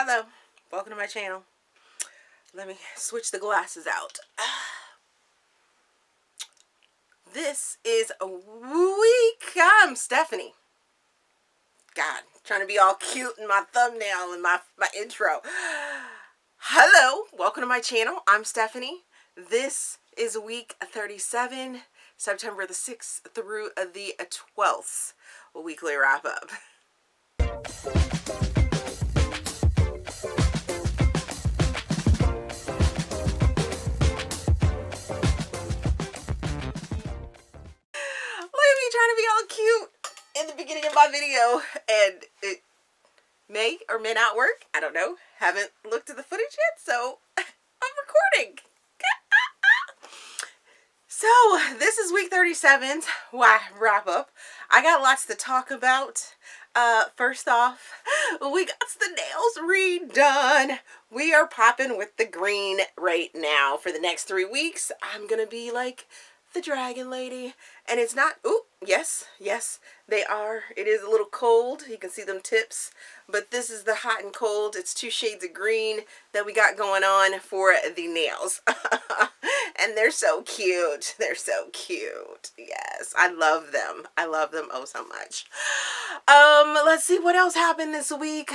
Hello, welcome to my channel. Let me switch the glasses out. This is a week. I'm Stephanie. God, trying to be all cute in my thumbnail and my intro. Hello, welcome to my channel. I'm Stephanie. This is week 37, September the 6th through the 12th, a weekly wrap up. Trying to be all cute in the beginning of my video, and it may or may not work. I don't know. Haven't looked at the footage yet, so I'm recording. So this is week 37. Wrap up. I got lots to talk about. First off, we got the nails redone. We are popping with the green right now. For the next 3 weeks, I'm gonna be like the dragon lady, and it's not, ooh, yes, they are. It is a little cold. You can see them tips, but this is the hot and cold. It's 2 shades of green that we got going on for the nails. And they're so cute. They're so cute. Yes, I love them. I love them oh so much. Let's see what else happened this week.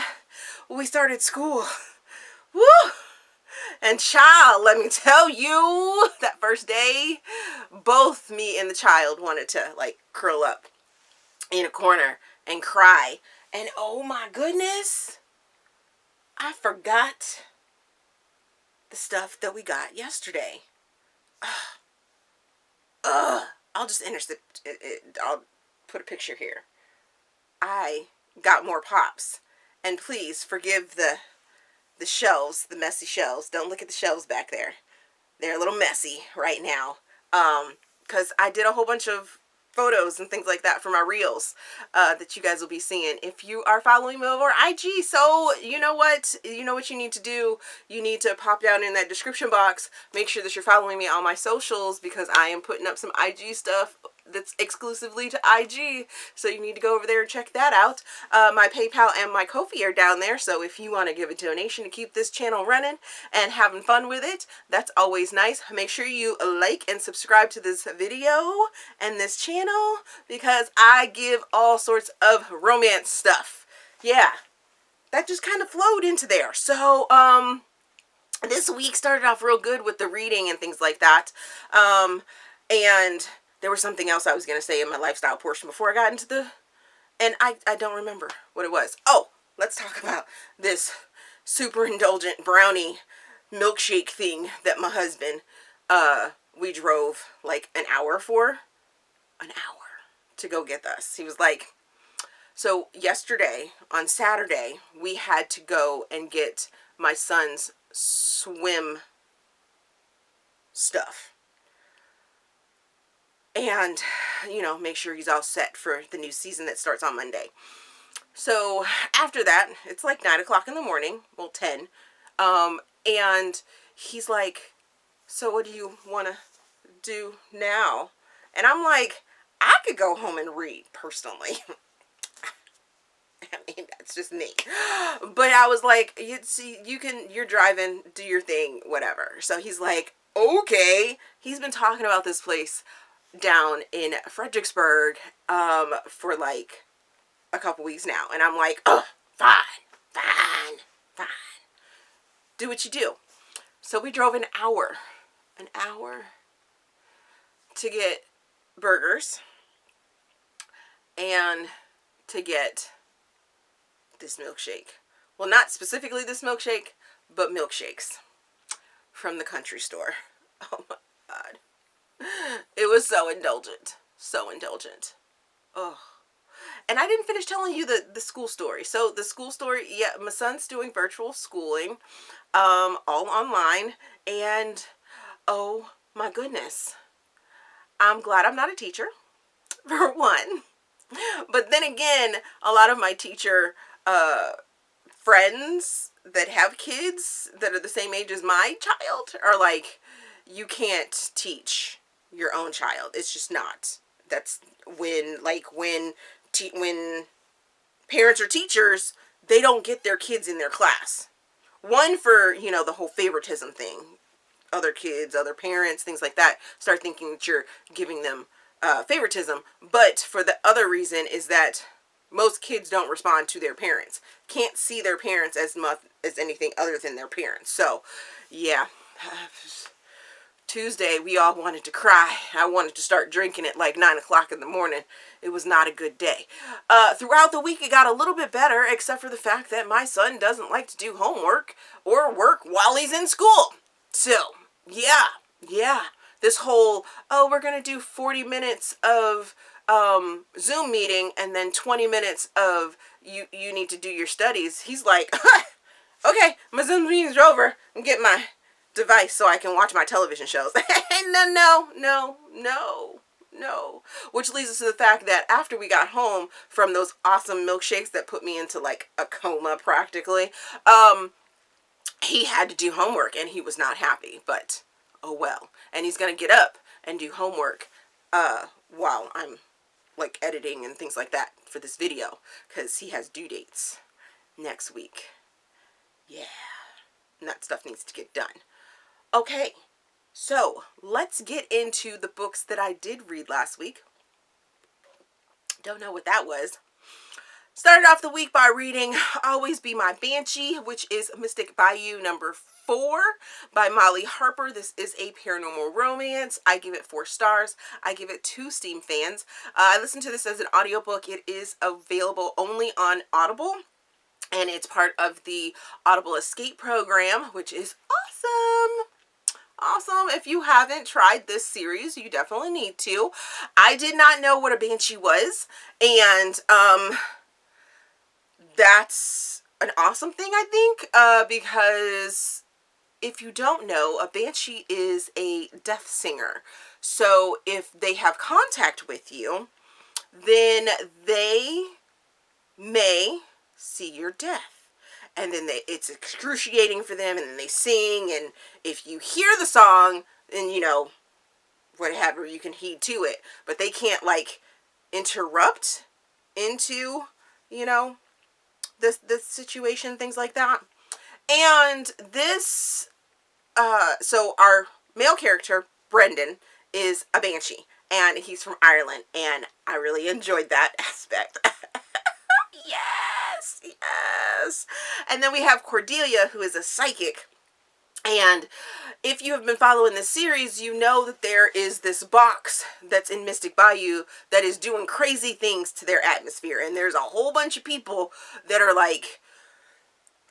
We started school. Woo! And child, let me tell you, that first day, both me and the child wanted to like curl up in a corner and cry. And oh my goodness, I forgot the stuff that we got yesterday. I'll just I'll put a picture here. I got more pops, and please forgive the shelves, the messy shelves. Don't look at the shelves back there. They're a little messy right now. Because I did a whole bunch of photos and things like that for my reels that you guys will be seeing if you are following me over IG. So you know what you need to do. You need to pop down in that description box, make sure that you're following me on my socials, because I am putting up some IG stuff that's exclusively to IG, so you need to go over there and check that out. My PayPal and my Ko-fi are down there, so if you want to give a donation to keep this channel running and having fun with it, that's always nice. Make sure you like and subscribe to this video and this channel, because I give all sorts of romance stuff. Yeah, that just kind of flowed into there. So this week started off real good with the reading and things like that. And there was something else I was going to say in my lifestyle portion before I got into the, and I don't remember what it was. Oh, let's talk about this super indulgent brownie milkshake thing that my husband, we drove like an hour to go get us. He was like, so yesterday, on Saturday, we had to go and get my son's swim stuff. And, you know, make sure he's all set for the new season that starts on Monday. So after that, it's like 9 o'clock in the morning, well 10, and he's like, so what do you want to do now? And I'm like, I could go home and read, personally. I mean, that's just me. But I was like, you're driving, do your thing, whatever. So he's like, okay. He's been talking about this place down in Fredericksburg for like a couple weeks now, and I'm like, oh, fine, do what you do. So we drove an hour to get burgers and to get this milkshake. Well, not specifically this milkshake, but milkshakes from the country store. Oh my God. It was so indulgent. So indulgent. Oh. And I didn't finish telling you the school story. So the school story, yeah, my son's doing virtual schooling, all online. And oh my goodness. I'm glad I'm not a teacher, for one. But then again, a lot of my teacher friends that have kids that are the same age as my child are like, you can't teach your own child. It's just not. That's when parents or teachers, they don't get their kids in their class. One, for, you know, the whole favoritism thing. Other kids, other parents, things like that start thinking that you're giving them favoritism. But for the other reason is that most kids don't respond to their parents. Can't see their parents as much as anything other than their parents. So, yeah. Tuesday, we all wanted to cry. I wanted to start drinking at like 9 o'clock in the morning. It was not a good day. Throughout the week, it got a little bit better, except for the fact that my son doesn't like to do homework or work while he's in school. So, yeah. This whole, oh, we're going to do 40 minutes of Zoom meeting and then 20 minutes of you need to do your studies. He's like, okay, my Zoom meetings are over. I'm getting my device so I can watch my television shows. No. Which leads us to the fact that after we got home from those awesome milkshakes that put me into like a coma practically, he had to do homework and he was not happy, but oh well. And he's gonna get up and do homework while I'm like editing and things like that for this video, because he has due dates next week. Yeah, and that stuff needs to get done. Okay, so let's get into the books that I did read last week. Don't know what that was. Started off the week by reading Always Be My Banshee, which is Mystic Bayou number 4 by Molly Harper. This is a paranormal romance. I give it 4 stars. I give it 2 Steam fans. I listened to this as an audiobook. It is available only on Audible, and it's part of the Audible Escape program, which is awesome. Awesome. If you haven't tried this series, you definitely need to. I did not know what a banshee was, and that's an awesome thing, I think, because if you don't know, a banshee is a death singer. So if they have contact with you, then they may see your death. And then it's excruciating for them, and then they sing, and if you hear the song, then, you know, whatever, you can heed to it. But they can't, like, interrupt into, you know, this situation, things like that. And this, so our male character, Brendan, is a banshee, and he's from Ireland, and I really enjoyed that aspect. Yes. And then we have Cordelia, who is a psychic. And if you have been following this series, you know that there is this box that's in Mystic Bayou that is doing crazy things to their atmosphere. And there's a whole bunch of people that are like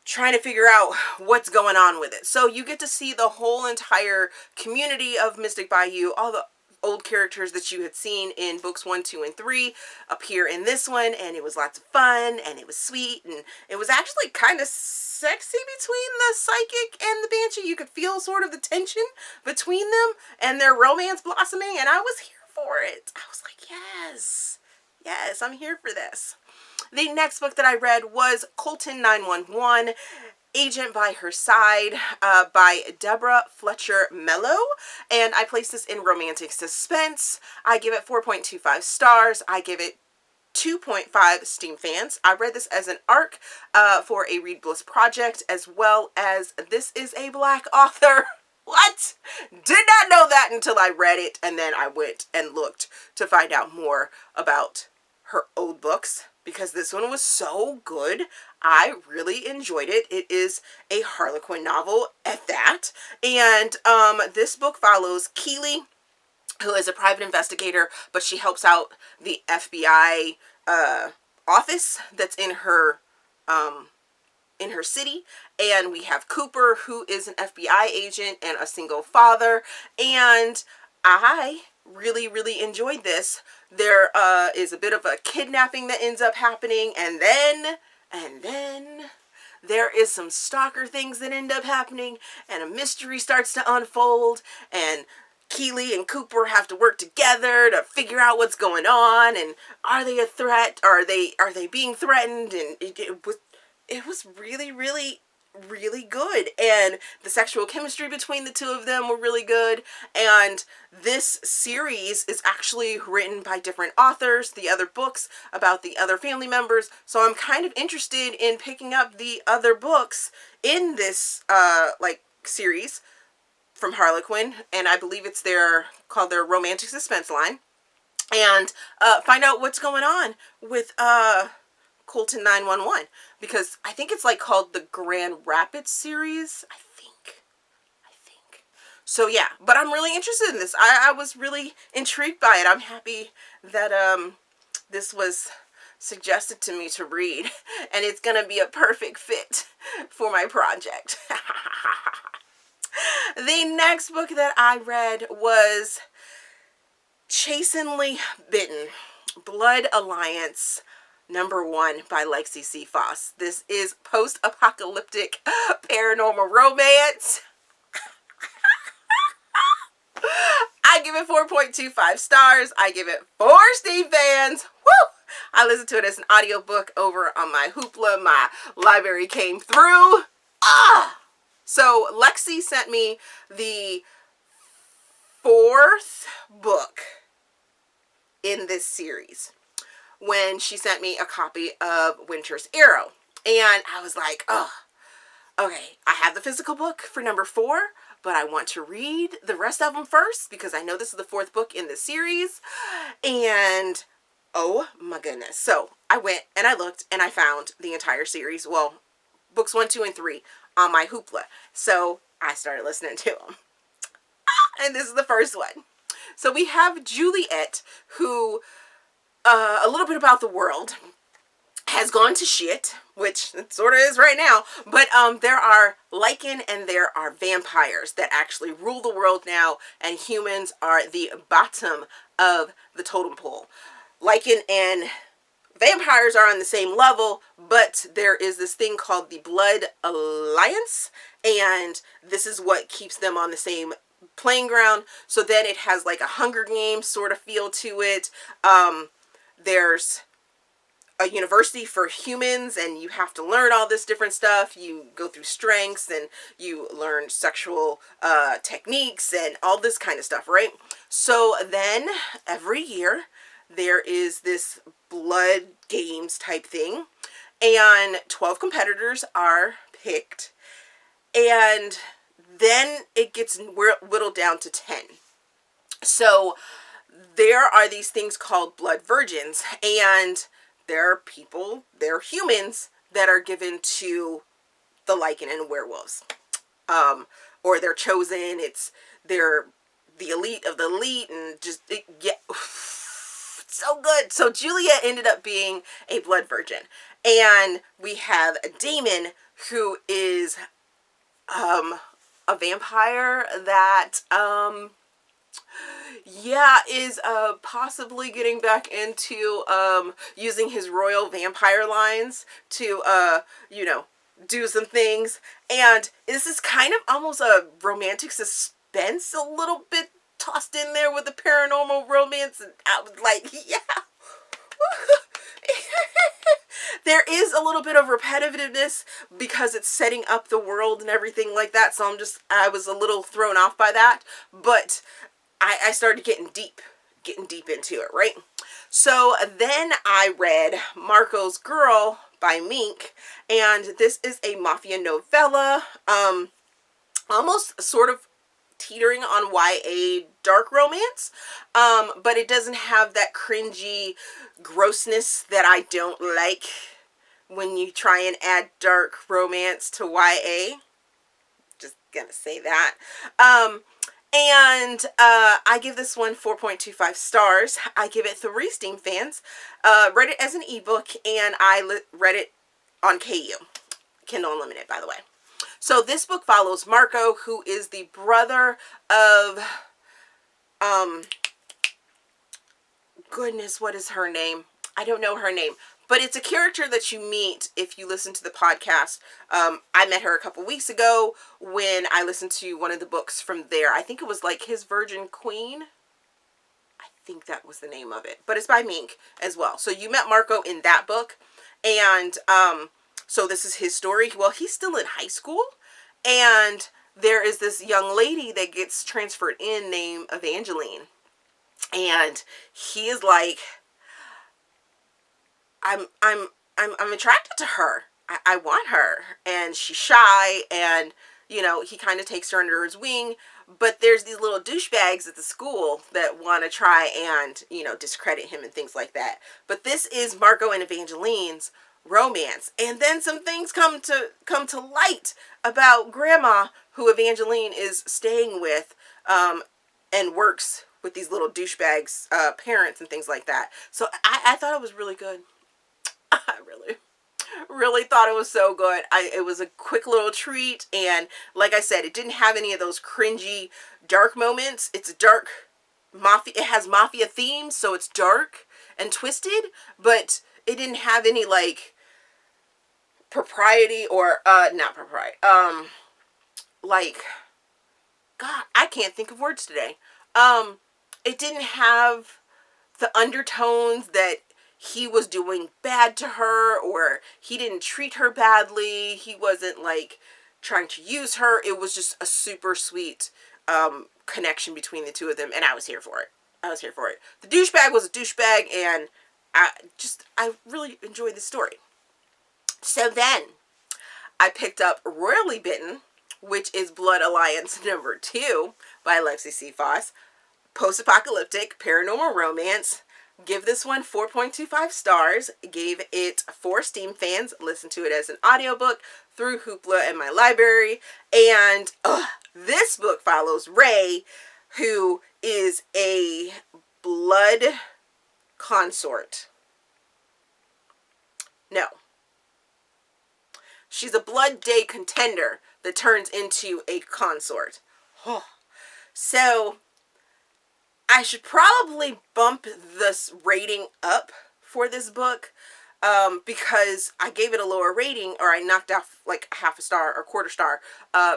trying to figure out what's going on with it. So you get to see the whole entire community of Mystic Bayou, all the old characters that you had seen in books 1, 2, and 3 appear in this one, and it was lots of fun, and it was sweet, and it was actually kind of sexy between the psychic and the banshee. You could feel sort of the tension between them and their romance blossoming, and I was here for it. I was like, yes, I'm here for this. The next book that I read was Colton 911, Agent by Her Side, by Deborah, Fletcher, Mello, and I place this in romantic suspense. I give it 4.25 stars. I give it 2.5 Steam fans. I read this as an ARC for a Read Bliss project, as well as this is a Black author. What? Did not know that until I read it, and then I went and looked to find out more about her old books, because this one was so good. I really enjoyed it. It is a Harlequin novel at that. And this book follows Keely, who is a private investigator, but she helps out the FBI office that's in her city. And we have Cooper, who is an FBI agent and a single father. And I really enjoyed this. There is a bit of a kidnapping that ends up happening, and then there is some stalker things that end up happening, and a mystery starts to unfold, and Keely and Cooper have to work together to figure out what's going on, and are they a threat? Are they being threatened? And it was really really good, and the sexual chemistry between the two of them were really good. And this series is actually written by different authors, the other books about the other family members, so I'm kind of interested in picking up the other books in this like series from Harlequin, and I believe it's called their romantic suspense line, and find out what's going on with Colton 911, because I think it's like called the Grand Rapids series, I think. So yeah, but I'm really interested in this. I was really intrigued by it. I'm happy that this was suggested to me to read, and it's gonna be a perfect fit for my project. The next book that I read was Chastely, Bitten, Blood Alliance #1 by Lexi C. Foss. This is post-apocalyptic paranormal romance. I give it 4.25 stars. I give it 4 Steve fans. Woo! I listened to it as an audiobook over on my Hoopla. My library came through. So Lexi sent me the 4th book in this series when she sent me a copy of Winter's Arrow. And I was like, oh, okay, I have the physical book for #4, but I want to read the rest of them first because I know this is the 4th book in the series. And oh my goodness. So I went and I looked and I found the entire series. Well, books 1, 2, and 3 on my Hoopla. So I started listening to them. And this is the first one. So we have Juliet, who, a little bit about the world, has gone to shit, which it sort of is right now, but there are lichen and there are vampires that actually rule the world now, and humans are the bottom of the totem pole. Lichen and vampires are on the same level, but there is this thing called the Blood Alliance, and this is what keeps them on the same playing ground. So then it has like a Hunger Games sort of feel to it. There's a university for humans, and you have to learn all this different stuff. You go through strengths, and you learn sexual techniques, and all this kind of stuff, right? So then every year there is this blood games type thing, and 12 competitors are picked, and then it gets whittled down to 10. So there are these things called blood virgins, and there are people, they're humans that are given to the lichen and werewolves, or they're chosen. They're the elite of the elite, and just so good. So Julia ended up being a blood virgin, and we have Damon, who is a vampire that is possibly getting back into using his royal vampire lines to do some things. And this is kind of almost a romantic suspense, a little bit tossed in there with the paranormal romance, and I was like, yeah. There is a little bit of repetitiveness because it's setting up the world and everything like that, so I was a little thrown off by that, but I started getting deep into it, right? So then I read Marco's Girl by MINK, and this is a mafia novella, almost sort of teetering on YA dark romance, but it doesn't have that cringy grossness that I don't like when you try and add dark romance to YA. Just gonna say that. And I give this one 4.25 stars. I give it 3 Steam fans. Read it as an ebook, and I read it on KU. Kindle Unlimited, by the way. So this book follows Marco, who is the brother of, goodness, what is her name? I don't know her name, but it's a character that you meet if you listen to the podcast. I met her a couple weeks ago when I listened to one of the books from there. I think it was like His Virgin Queen. I think that was the name of it, but it's by MINK as well. So you met Marco in that book, and So this is his story. Well, he's still in high school, and there is this young lady that gets transferred in named Evangeline, and he is like, I'm attracted to her. I want her, and she's shy, and you know, he kind of takes her under his wing. But there's these little douchebags at the school that want to try and, you know, discredit him and things like that. But this is Marco and Evangeline's romance, and then some things come to light about Grandma, who Evangeline is staying with, and works with these little douchebags, parents and things like that. So I thought it was really good. I really thought it was so good. It was a quick little treat, and like I said, it didn't have any of those cringy dark moments. It's dark mafia. It has mafia themes, so it's dark and twisted, but it didn't have any like propriety or not propriety. Like, God, I can't think of words today. It didn't have the undertones that he was doing bad to her, or he didn't treat her badly. He wasn't like trying to use her. It was just a super sweet connection between the two of them, and I was here for it. The douchebag was a douchebag, and I really enjoyed the story. So then I picked up Royally Bitten, which is Blood Alliance number 2 by Lexi C. Foss. Post-apocalyptic paranormal romance. Give this one 4.25 stars. Gave it 4 Steam fans. Listened to it as an audiobook through Hoopla and my library. And this book follows Ray, who is a blood consort. No. She's a blood day contender that turns into a consort. So I should probably bump this rating up for this book, because I gave it a lower rating, or I knocked off like half a star or quarter star,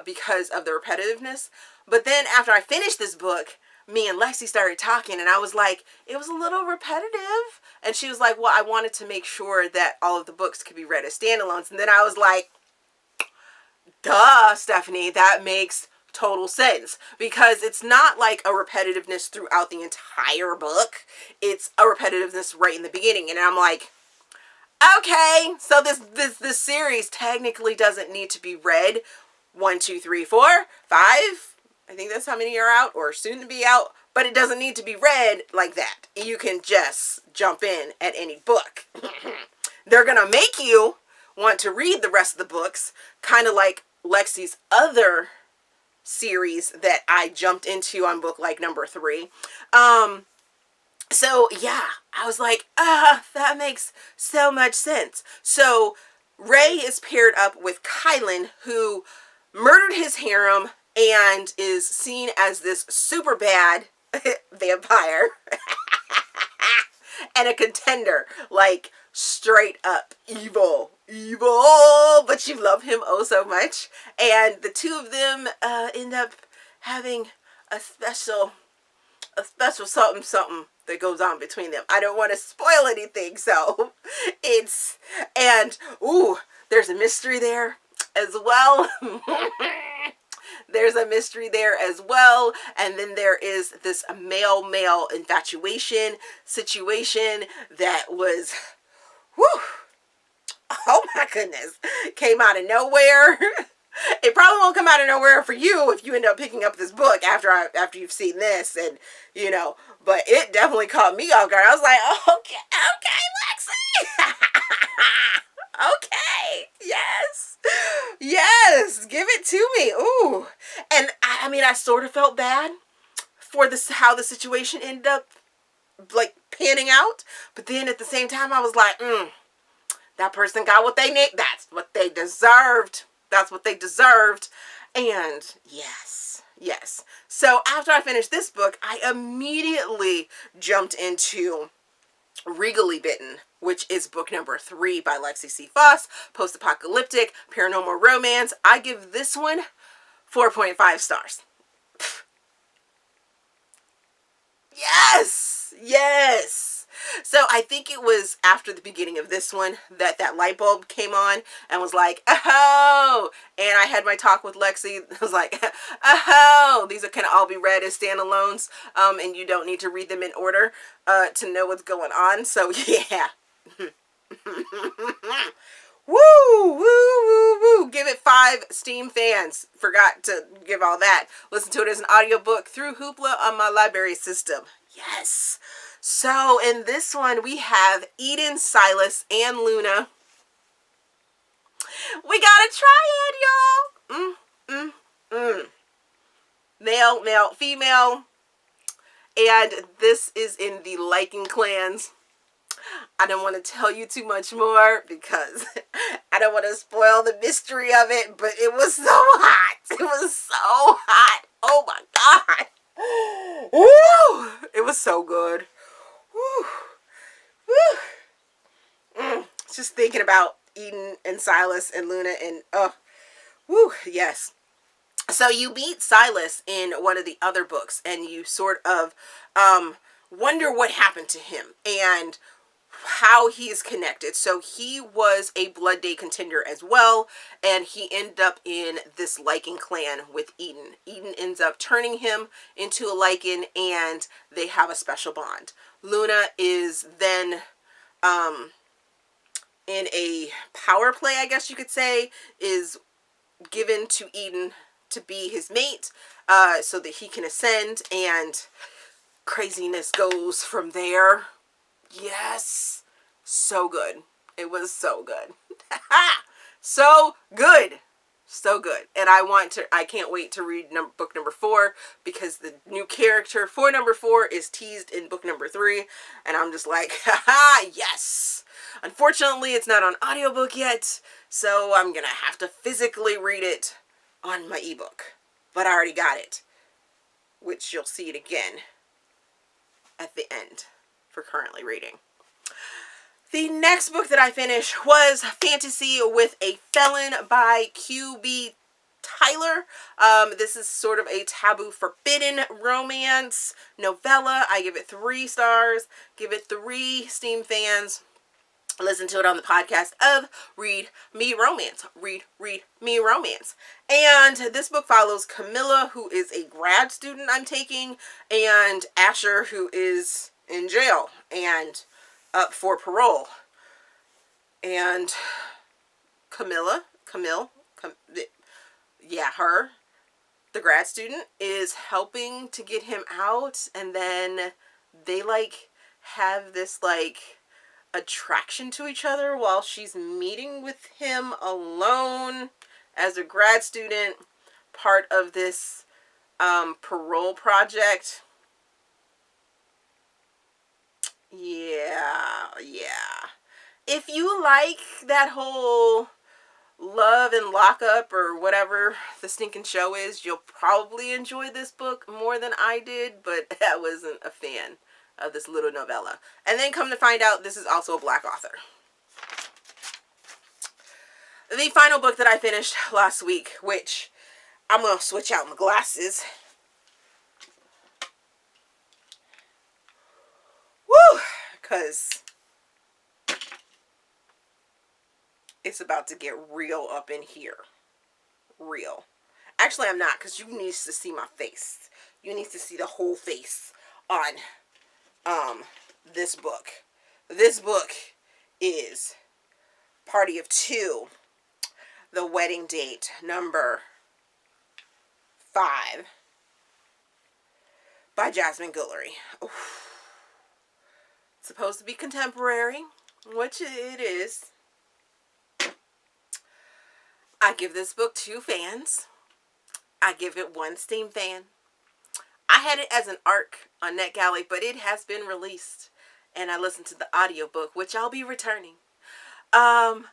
because of the repetitiveness. But then after I finished this book, me and Lexi started talking, and I was like, it was a little repetitive. And she was like, well, I wanted to make sure that all of the books could be read as standalones. And then I was like, duh, Stephanie, that makes total sense, because it's not like a repetitiveness throughout the entire book. It's a repetitiveness right in the beginning, and I'm like, okay, so this series technically doesn't need to be read 1, 2, 3, 4, 5. I think that's how many are out or soon to be out, but it doesn't need to be read like that. You can just jump in at any book. They're gonna make you want to read the rest of the books, kind of like Lexi's other series that I jumped into on book like number 3. So yeah, I was like, that makes so much sense. So Ray is paired up with Kylan, who murdered his harem and is seen as this super bad vampire and a contender, like straight up evil, but you love him oh so much. And the two of them end up having a special something that goes on between them. I don't want to spoil anything, so there's a mystery there as well. There's a mystery there as well. And then there is this male infatuation situation that was, oh my goodness, came out of nowhere. It probably won't come out of nowhere for you if you end up picking up this book after you've seen this, and you know, but it definitely caught me off guard. I was like, okay, Lexi. Okay, yes, give it to me. Ooh, and I mean, I sort of felt bad for this, how the situation ended up like panning out, but then at the same time, I was like, that person got what they need. That's what they deserved. And yes. So after I finished this book, I immediately jumped into Regally Bitten, which is book number 3 by Lexi C. Foss, post-apocalyptic paranormal romance. I give this one 4.5 stars. Yes. So I think it was after the beginning of this one that that light bulb came on and was like, oh, and I had my talk with Lexi. I was like, oh, these can all be read as standalones, and you don't need to read them in order to know what's going on. So yeah. Woo, woo, woo, woo. Give it 5 Steam fans. Forgot to give all that. Listen to it as an audiobook through Hoopla on my library system. Yes. So in this one, we have Eden, Silas, and Luna. We got a triad, y'all. Male, male, female. And this is in the liking clans. I don't want to tell you too much more because I don't want to spoil the mystery of it, but it was so hot. It was so hot. Oh my God. Woo! It was so good. Woo. Woo. Just thinking about Eden and Silas and Luna and woo, yes. So you meet Silas in one of the other books and you sort of wonder what happened to him and how he's connected. So he was a Blood Day contender as well, and he ended up in this liking clan with Eden. Eden ends up turning him into a Lycan, and they have a special bond. Luna is then in a power play, I guess you could say, is given to Eden to be his mate so that he can ascend, and craziness goes from there. Yes. So good. It was so good. So good. So good. And I can't wait to read book number 4 because the new character for number 4 is teased in book number 3. And I'm just like, haha, yes. Unfortunately, it's not on audiobook yet. So I'm going to have to physically read it on my ebook. But I already got it. Which you'll see it again at the end for currently reading. The next book that I finished was Fantasy with a Felon by Q.B. Tyler. This is sort of a taboo forbidden romance novella. I give it 3 stars. Give it 3 Steam fans. Listen to it on the podcast of Read Me Romance. Read Me Romance. And this book follows Camilla, who is a grad student I'm taking, and Asher, who is in jail and up for parole. And Camille, her, the grad student, is helping to get him out, and then they like have this like attraction to each other while she's meeting with him alone as a grad student, part of this parole project. Yeah. If you like that whole love and lockup or whatever the stinking show is, you'll probably enjoy this book more than I did, but I wasn't a fan of this little novella. And then come to find out, this is also a Black author. The final book that I finished last week, which I'm going to switch out my glasses. Woo! Because it's about to get real up in here. Real. Actually, I'm not, because you need to see my face. You need to see the whole face on this book. This book is Party of 2, The Wedding Date, number 5, by Jasmine Guillory. It's supposed to be contemporary, which it is. I give this book 2 fans. I give it 1 Steam fan. I had it as an ARC on NetGalley, but it has been released. And I listened to the audiobook, which I'll be returning. And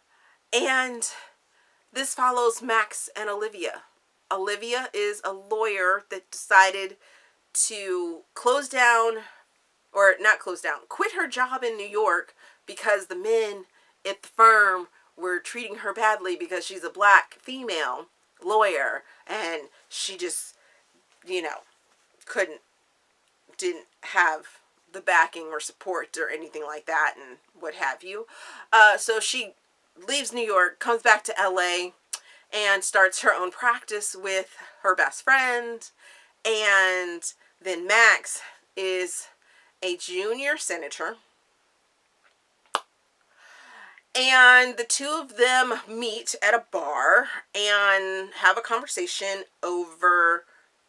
this follows Max and Olivia. Olivia is a lawyer that decided to quit her job in New York because the men at the firm were treating her badly because she's a Black female lawyer, and she just, didn't have the backing or support or anything like that and what have you. So she leaves New York, comes back to LA, and starts her own practice with her best friend. And then Max is a junior senator. And the two of them meet at a bar and have a conversation over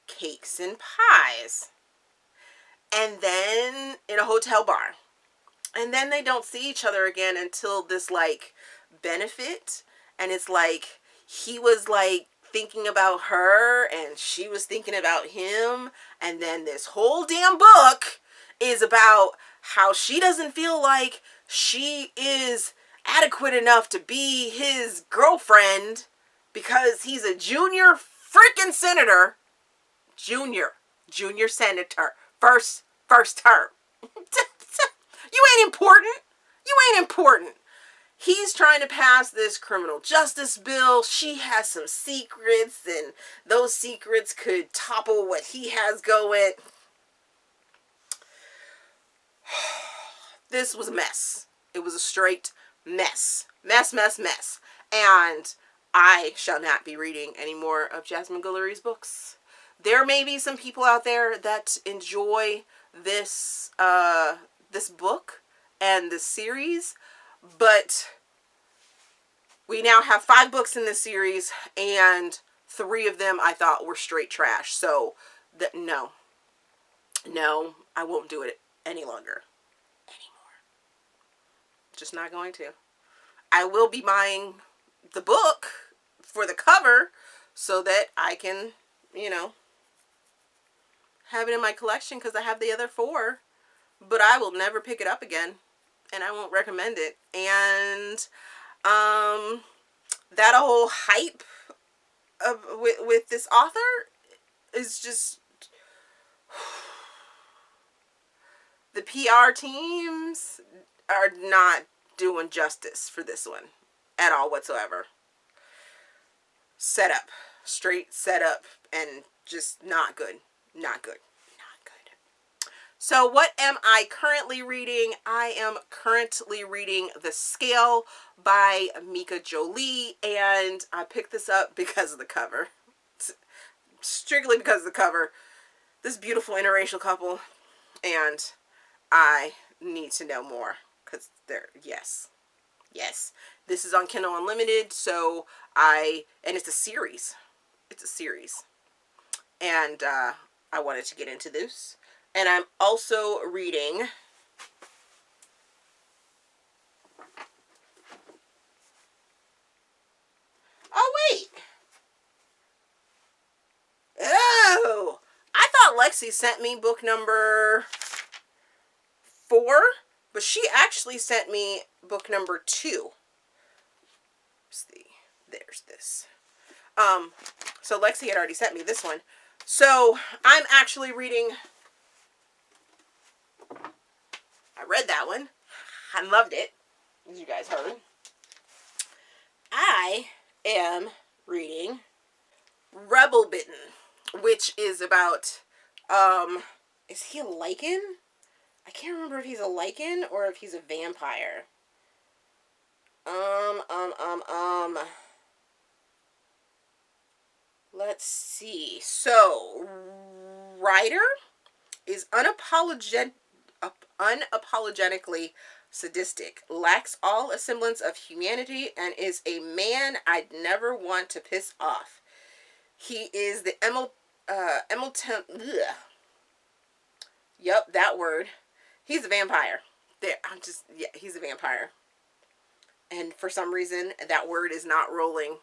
cakes and pies. And then in a hotel bar. And then they don't see each other again until this, like, benefit. And it's like, he was, like, thinking about her and she was thinking about him. And then this whole damn book is about how she doesn't feel like she is adequate enough to be his girlfriend because he's a junior freaking senator. Junior senator. First term. You ain't important. You ain't important. He's trying to pass this criminal justice bill. She has some secrets, and those secrets could topple what he has going. This was a mess. It was a straight mess. Mess. And I shall not be reading any more of Jasmine Guillory's books. There may be some people out there that enjoy this this book and this series, but we now have 5 books in this series, and 3 of them I thought were straight trash. So, no, I won't do it any longer. Anymore. Just not going to. I will be buying the book for the cover so that I can, you know, have it in my collection because I have the other 4. But I will never pick it up again, and I won't recommend it. And that whole hype with this author is just, the PR teams are not doing justice for this one at all whatsoever. Setup, straight setup, and just not good. Not good. So what am I currently reading? I am currently reading The Scale by Mika, Jolie, and I picked this up because of the cover. Strictly because of the cover. This beautiful interracial couple, and I need to know more because they're, yes. This is on Kindle Unlimited, so and it's a series. And I wanted to get into this. And I'm also reading I thought Lexi sent me book number 4, but she actually sent me book number 2. There's this. So Lexi had already sent me this one. So I'm actually reading. I read that one. I loved it, as you guys heard. I am reading Bitten, which is about, is he a lichen? I can't remember if he's a lichen or if he's a vampire. Let's see. So, Ryder is unapologetically sadistic, lacks all semblance of humanity, and is a man I'd never want to piss off. He is the Yep, that word. He's a vampire. He's a vampire. And for some reason, that word is not rolling.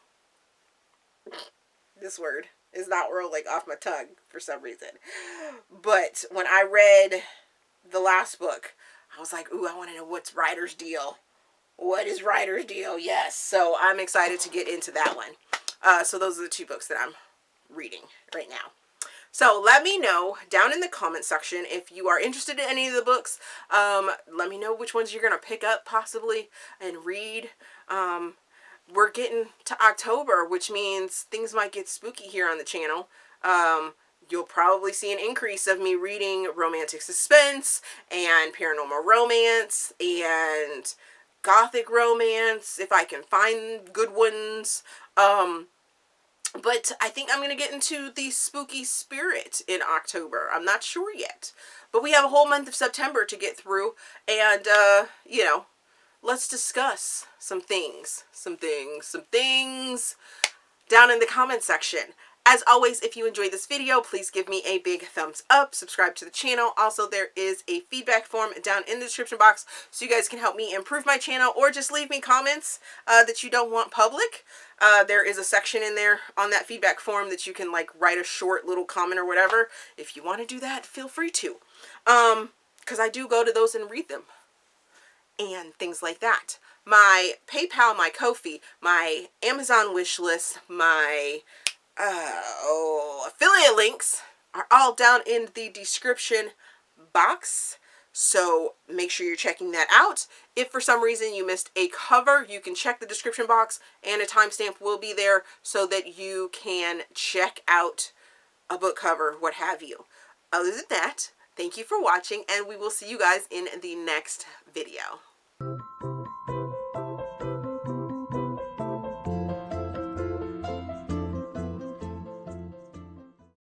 This word is not rolling off my tongue for some reason. But when I read the last book, I was like, ooh, I want to know what's Ryder's deal. What is Ryder's deal? Yes. So I'm excited to get into that one. So those are the 2 books that I'm reading right now. So let me know down in the comment section if you are interested in any of the books. Let me know which ones you're going to pick up possibly and read. We're getting to October, which means things might get spooky here on the channel. you'll probably see an increase of me reading romantic suspense and paranormal romance and gothic romance, if I can find good ones. But I think I'm going to get into the spooky spirit in October. I'm not sure yet. But we have a whole month of September to get through. And, you know, let's discuss some things down in the comment section. As always, if you enjoyed this video, please give me a big thumbs up, subscribe to the channel. Also, there is a feedback form down in the description box so you guys can help me improve my channel, or just leave me comments that you don't want public. There is a section in there on that feedback form that you can like write a short little comment or whatever. If you want to do that, feel free to. Because I do go to those and read them. And things like that. My PayPal, my Ko-fi, my Amazon wish list, my affiliate links are all down in the description box. So make sure you're checking that out. If for some reason you missed a cover, you can check the description box and a timestamp will be there so that you can check out a book cover, what have you. Other than that, thank you for watching, and we will see you guys in the next video.